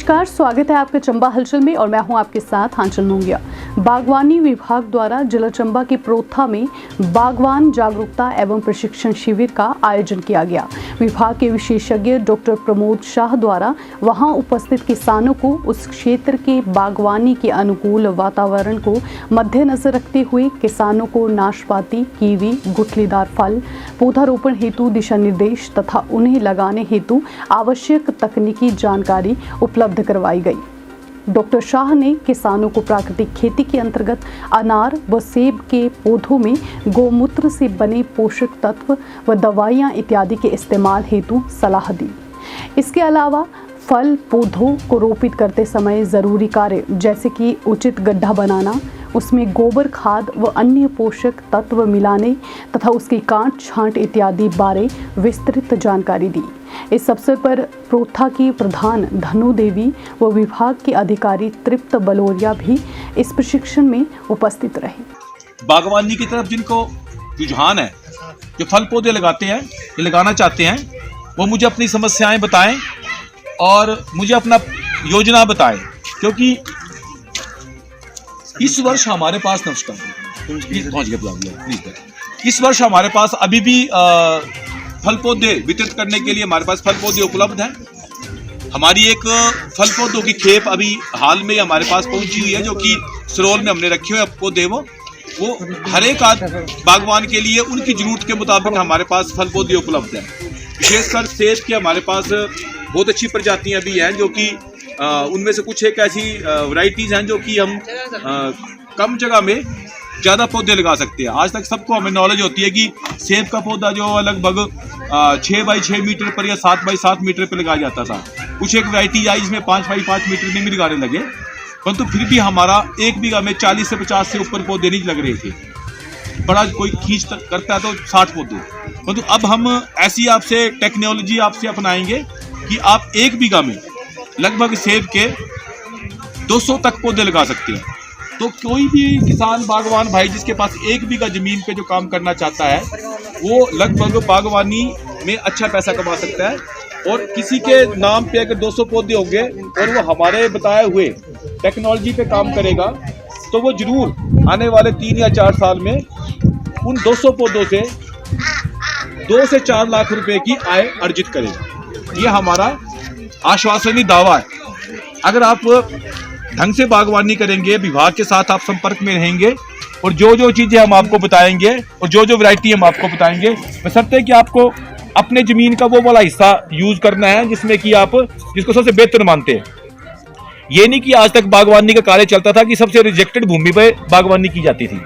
नमस्कार, स्वागत है आपका चंबा हलचल में और मैं हूं आपके साथ आंचल नूंगिया। बागवानी विभाग द्वारा जिला चंबा की प्रोथा में बागवान जागरूकता एवं प्रशिक्षण शिविर का आयोजन किया गया। विभाग के विशेषज्ञ डॉक्टर प्रमोद शाह द्वारा वहां उपस्थित किसानों को उस क्षेत्र के बागवानी के अनुकूल वातावरण को मद्देनजर रखते हुए किसानों को नाशपाती, कीवी, गुठलीदार फल पौधारोपण हेतु दिशा निर्देश तथा उन्हें लगाने हेतु आवश्यक तकनीकी जानकारी उपलब्ध करवाई गई। डॉक्टर शाह ने किसानों को प्राकृतिक खेती के अंतर्गत अनार व सेब के पौधों में गौमूत्र से बने पोषक तत्व व दवाइयां इत्यादि के इस्तेमाल हेतु सलाह दी। इसके अलावा फल पौधों को रोपित करते समय ज़रूरी कार्य जैसे कि उचित गड्ढा बनाना, उसमें गोबर खाद व अन्य पोषक तत्व मिलाने तथा उसकी काट छांट इत्यादि बारे विस्तृत जानकारी दी। इस अवसर पर प्रोथा की प्रधान धनु देवी व विभाग के अधिकारी तृप्त बलोरिया भी इस प्रशिक्षण में उपस्थित रहे। बागवानी की तरफ जिनको रुझान है, जो फल पौधे लगाते हैं या लगाना चाहते हैं, वो मुझे अपनी समस्याएं बताएं और मुझे अपना योजना बताएं, क्योंकि इस वर्ष हमारे पास इस वर्ष हमारे पास अभी भी फल पौधे वितरित करने के लिए हमारे पास फल पौधे उपलब्ध हैं। हमारी एक फल पौधों की खेप अभी हाल में हमारे पास पहुंची हुई है, जो कि सरोल में हमने रखे हुए पौधे वो हर एक बागवान के लिए उनकी जरूरत के मुताबिक हमारे पास फल पौधे उपलब्ध हैं। विशेषकर सेब के हमारे पास बहुत अच्छी प्रजातियां भी हैं, जो कि उनमें से कुछ एक ऐसी वैरायटीज हैं जो कि हम कम जगह में ज़्यादा पौधे लगा सकते हैं। आज तक सबको हमें नॉलेज होती है कि सेब का पौधा जो लगभग 6 बाई 6 मीटर पर या 7 बाई 7 मीटर पर लगाया जाता था। कुछ एक वैरायटी आई जिसमें 5 बाई 5 मीटर में भी लगाने लगे, परंतु फिर भी हमारा 1 बीघा में 40 से 50 से ऊपर पौधे नहीं लग रहे थे। बड़ा कोई खींच करता है तो 60 पौधे, परंतु अब हम ऐसी आपसे टेक्नोलॉजी आपसे अपनाएंगे कि आप 1 बीघा में लगभग सेब के 200 तक पौधे लगा सकते हैं। तो कोई भी किसान बागवान भाई जिसके पास 1 बीघा जमीन पे जो काम करना चाहता है, वो लगभग बागवानी में अच्छा पैसा कमा सकता है। और किसी के नाम पे अगर 200 पौधे होंगे और वो हमारे बताए हुए टेक्नोलॉजी पे काम करेगा, तो वो जरूर आने वाले 3 या 4 साल में उन 200 पौधों से 2 से 4 लाख रुपए की आय अर्जित करेगा। ये हमारा आश्वासनी दावा है। अगर आप ढंग से बागवानी करेंगे, विभाग के साथ आप संपर्क में रहेंगे और जो चीज़ें हम आपको बताएंगे और जो वैरायटी हम आपको बताएंगे, बशर्ते कि आपको अपने ज़मीन का वो वाला हिस्सा यूज़ करना है जिसमें कि आप जिसको सबसे बेहतर मानते हैं। ये नहीं कि आज तक बागवानी का कार्य चलता था कि सबसे रिजेक्टेड भूमि पर बागवानी की जाती थी।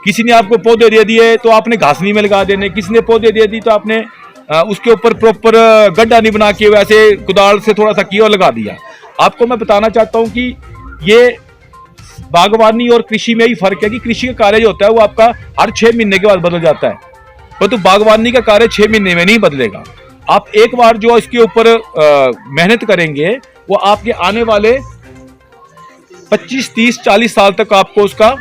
किसी ने आपको पौधे दे दिए तो आपने घासनी में लगा देने, किसी ने पौधे दे दी तो आपने उसके ऊपर प्रॉपर गड्ढा नहीं बना के वैसे कुदाल से थोड़ा सा किया और लगा दिया। आपको मैं बताना चाहता हूँ कि ये बागवानी और कृषि में ही फर्क है कि कृषि का कार्य जो होता है वो आपका हर 6 महीने के बाद बदल जाता है, परंतु बागवानी का कार्य 6 महीने में नहीं बदलेगा। आप एक बार जो इसके ऊपर मेहनत करेंगे, वो आपके आने वाले 25, 30, 40 साल तक आपको उसका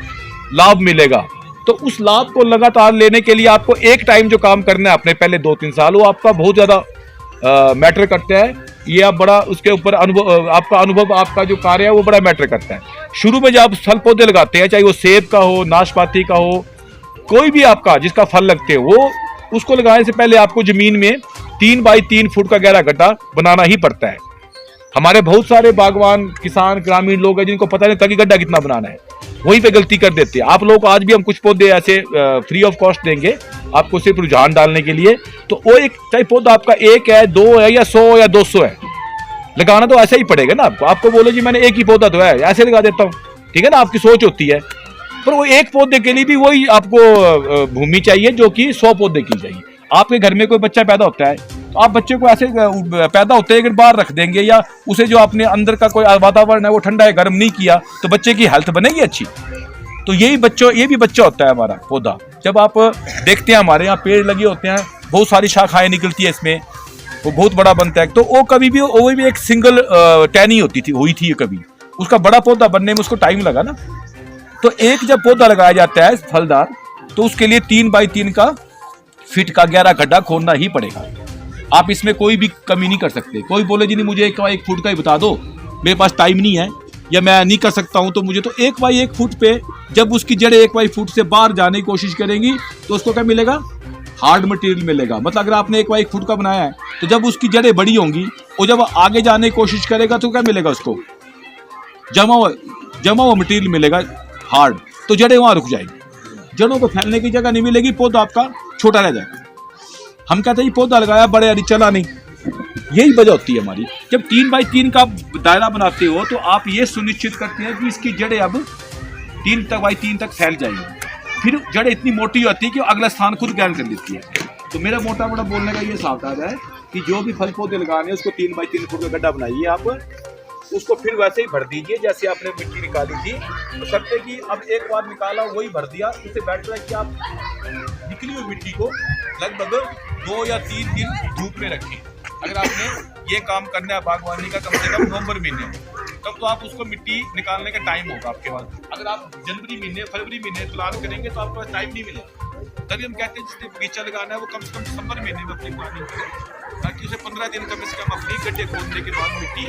लाभ मिलेगा। तो उस लाभ को लगातार लेने के लिए आपको एक टाइम जो काम करना है अपने पहले 2-3 साल, वो आपका बहुत ज़्यादा मैटर करता है। ये आप बड़ा उसके ऊपर आपका अनुभव आपका जो कार्य है वो बड़ा मैटर करता है। शुरू में जब आप फल पौधे लगाते हैं, चाहे वो सेब का हो, नाशपाती का हो, कोई भी आपका जिसका फल लगते हैं, वो उसको लगाने से पहले आपको ज़मीन में 3 बाई 3 फुट का गहरा गड्ढा बनाना ही पड़ता है। हमारे बहुत सारे बागवान किसान ग्रामीण लोग हैं जिनको पता नहीं था कि गड्ढा कितना बनाना है, वहीं पे गलती कर देते हैं। आप लोग आज भी हम कुछ पौधे ऐसे फ्री ऑफ कॉस्ट देंगे आपको, सिर्फ रुझान डालने के लिए। तो वो एक चाहे पौधा आपका 1 है, 2 है या 100 या 200 है, लगाना तो ऐसा ही पड़ेगा ना आपको। आपको बोलो जी मैंने 1 ही पौधा तो है, ऐसे लगा देता हूँ, ठीक है ना, आपकी सोच होती है। पर वो 1 पौधे के लिए भी वही आपको भूमि चाहिए जो कि 100 पौधे की चाहिए। आपके घर में कोई बच्चा पैदा होता है तो आप बच्चे को ऐसे पैदा होते हैं अगर बाहर रख देंगे या उसे जो अपने अंदर का कोई वातावरण है वो ठंडा है गर्म नहीं किया, तो बच्चे की हेल्थ बनेगी अच्छी। तो ये भी बच्चा होता है हमारा पौधा। जब आप देखते हैं हमारे यहाँ पेड़ लगे होते हैं, बहुत सारी शाखाएं निकलती है इसमें, वो बहुत बड़ा बनता है। तो वो कभी भी वो भी एक सिंगल टहनी हुई थी कभी, उसका बड़ा पौधा बनने में उसको टाइम लगा ना। तो एक जब पौधा लगाया जाता है फलदार, तो उसके लिए 3 बाई 3 का फीट का गहरा गड्ढा खोदना ही पड़ेगा। आप इसमें कोई भी कमी नहीं कर सकते। कोई बोले जी नहीं मुझे 1 फुट का ही बता दो, मेरे पास टाइम नहीं है या मैं नहीं कर सकता हूं, तो मुझे तो 1 बाई 1 फुट पे जब उसकी जड़ें 1 बाई फुट से बाहर जाने की कोशिश करेंगी तो उसको क्या मिलेगा? हार्ड मटेरियल मिलेगा। मतलब अगर आपने 1 बाई 1 फुट का बनाया है तो जब उसकी जड़ें बड़ी होंगी और जब आगे जाने की कोशिश करेगा तो क्या मिलेगा उसको? जमा हुआ मटेरियल मिलेगा हार्ड, तो जड़ें वहां रुक जाएगी, जड़ों को फैलने की जगह नहीं मिलेगी, पौधा आपका छोटा रह जाएगा। हम कहते हैं ये पौधा लगाया बड़े यानी चला नहीं, यही वजह होती है हमारी। जब 3 बाई 3 का दायरा बनाते हो तो आप ये सुनिश्चित करते हैं कि इसकी जड़ें अब 3 बाई 3 तक फैल जाएंगी, फिर जड़ें इतनी मोटी होती है कि अगला स्थान खुद ग्रहण कर लेती है। तो मेरा मोटा मोटा बोलने का ये सावधान है कि जो भी फल पौधे लगाने हैं उसको 3 बाई 3 फुट का गड्ढा बनाइए, आप उसको फिर वैसे ही भर दीजिए जैसे आपने मिट्टी निकाली थी। तो सकते कि अब एक बार निकाला वही भर दिया, उससे बेटर है कि आप निकली हुई मिट्टी को लगभग 2 या 3 दिन धूप में रखें। अगर आपने ये काम करना है बागवानी का कम से कम नवंबर महीने में, तब तो आप उसको मिट्टी निकालने का टाइम होगा आपके पास। अगर आप जनवरी महीने फरवरी महीने प्लान करेंगे तो आपके पास टाइम नहीं मिलेगा। तभी हम कहते हैं जिसने बगीचा लगाना है वो कम से कम दिसंबर महीने में अपनी प्लानिंग करें, ताकि उसे 15 दिन कम से कम अपनी गड्ढे खोदने के बाद मिट्टी